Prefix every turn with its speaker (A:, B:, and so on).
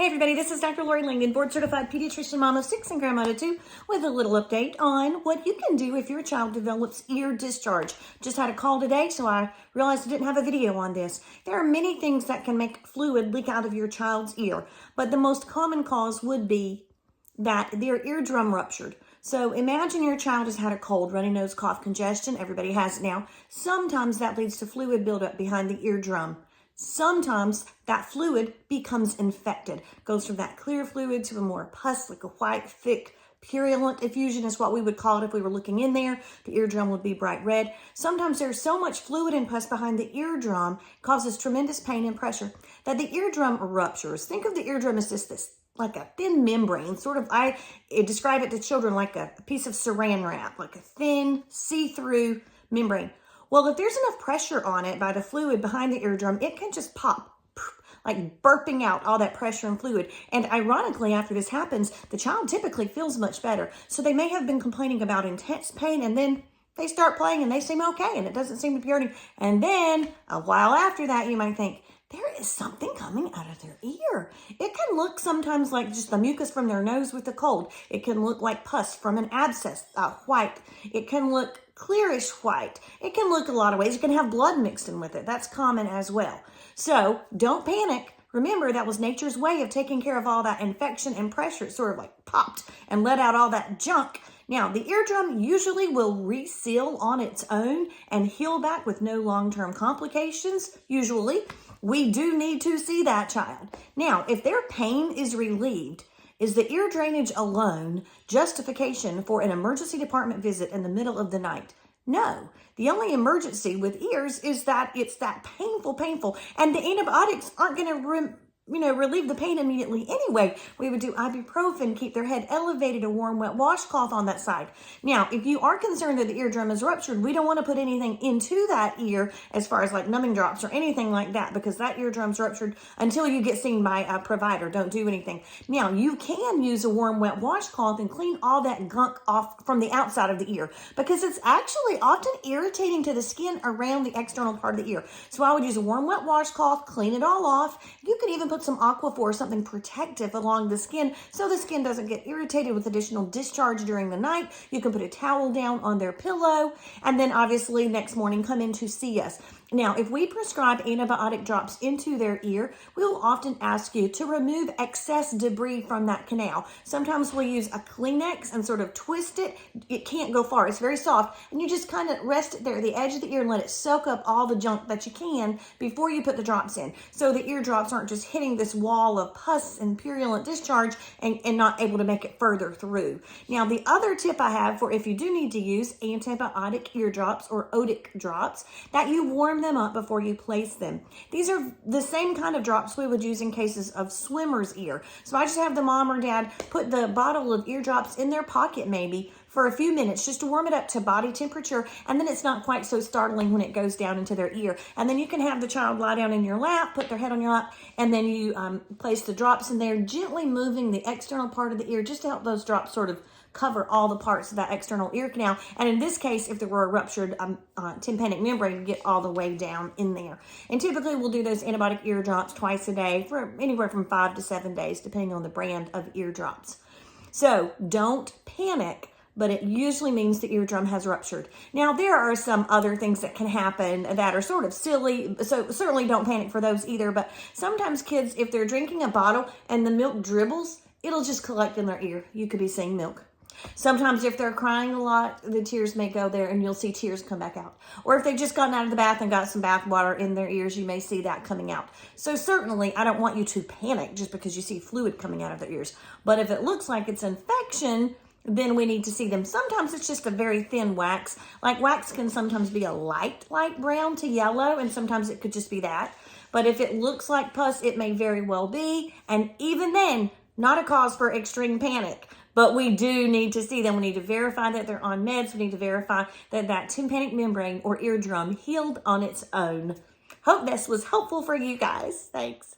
A: Hey everybody, this is Dr. Lori Langdon, board certified pediatrician, mom of 6 and grandma of 2, with a little update on what you can do if your child develops ear discharge. Just had a call today, so I realized I didn't have a video on this. There are many things that can make fluid leak out of your child's ear, but the most common cause would be that their eardrum ruptured. So imagine your child has had a cold, runny nose, cough, congestion. Everybody has it now. Sometimes that leads to fluid buildup behind the eardrum. Sometimes that fluid becomes infected. Goes from that clear fluid to a more pus, like a white, thick, purulent effusion is what we would call it if we were looking in there. The eardrum would be bright red. Sometimes there's so much fluid and pus behind the eardrum, causes tremendous pain and pressure, that the eardrum ruptures. Think of the eardrum as just this, like a thin membrane, sort of, I describe it to children like a piece of saran wrap, like a thin, see-through membrane. Well, if there's enough pressure on it by the fluid behind the eardrum, it can just pop, like burping out all that pressure and fluid. And ironically, after this happens, the child typically feels much better. So they may have been complaining about intense pain, and then they start playing and they seem okay, and it doesn't seem to be hurting. And then a while after that, you might think, there is something coming out of their ear. It can look sometimes like just the mucus from their nose with the cold. It can look like pus from an abscess, white. It can look clearish white. It can look a lot of ways. You can have blood mixed in with it. That's common as well. So don't panic. Remember, that was nature's way of taking care of all that infection and pressure. It sort of like popped and let out all that junk. Now, the eardrum usually will reseal on its own and heal back with no long-term complications, usually. We do need to see that child. Now, if their pain is relieved, is the ear drainage alone justification for an emergency department visit in the middle of the night? No. The only emergency with ears is that it's that painful, and the antibiotics aren't going to relieve the pain immediately anyway. We would do ibuprofen, keep their head elevated, a warm, wet washcloth on that side. Now, if you are concerned that the eardrum is ruptured, we don't want to put anything into that ear as far as like numbing drops or anything like that, because that eardrum's ruptured until you get seen by a provider. Don't do anything. Now, you can use a warm, wet washcloth and clean all that gunk off from the outside of the ear, because it's actually often irritating to the skin around the external part of the ear. So I would use a warm, wet washcloth, clean it all off. You could even put some Aquaphor or something protective along the skin so the skin doesn't get irritated with additional discharge during the night. You can put a towel down on their pillow, and then obviously next morning come in to see us. Now, if we prescribe antibiotic drops into their ear, we will often ask you to remove excess debris from that canal. Sometimes we'll use a Kleenex and sort of twist it. It can't go far. It's very soft. And you just kind of rest it there at the edge of the ear and let it soak up all the junk that you can before you put the drops in. So the eardrops aren't just hitting this wall of pus and purulent discharge and not able to make it further through. Now, the other tip I have for if you do need to use antibiotic eardrops or otic drops, that you warm them up before you place them. These are the same kind of drops we would use in cases of swimmer's ear. So I just have the mom or dad put the bottle of eardrops in their pocket maybe for a few minutes just to warm it up to body temperature, and then it's not quite so startling when it goes down into their ear. And then you can have the child lie down in your lap, put their head on your lap, and then you place the drops in there, gently moving the external part of the ear just to help those drops sort of cover all the parts of that external ear canal. And in this case, if there were a ruptured tympanic membrane, you get all the way down in there. And typically we'll do those antibiotic ear drops twice a day for anywhere from 5 to 7 days, depending on the brand of ear drops. So don't panic, but it usually means the eardrum has ruptured. Now, there are some other things that can happen that are sort of silly, so certainly don't panic for those either. But sometimes kids, if they're drinking a bottle and the milk dribbles, it'll just collect in their ear. You could be seeing milk. Sometimes if they're crying a lot, the tears may go there and you'll see tears come back out. Or if they've just gotten out of the bath and got some bath water in their ears, you may see that coming out. So certainly, I don't want you to panic just because you see fluid coming out of their ears. But if it looks like it's infection, then we need to see them. Sometimes it's just a very thin wax. Like wax can sometimes be a light brown to yellow, and sometimes it could just be that. But if it looks like pus, it may very well be. And even then, not a cause for extreme panic. But we do need to see them. We need to verify that they're on meds. We need to verify that that tympanic membrane or eardrum healed on its own. Hope this was helpful for you guys. Thanks.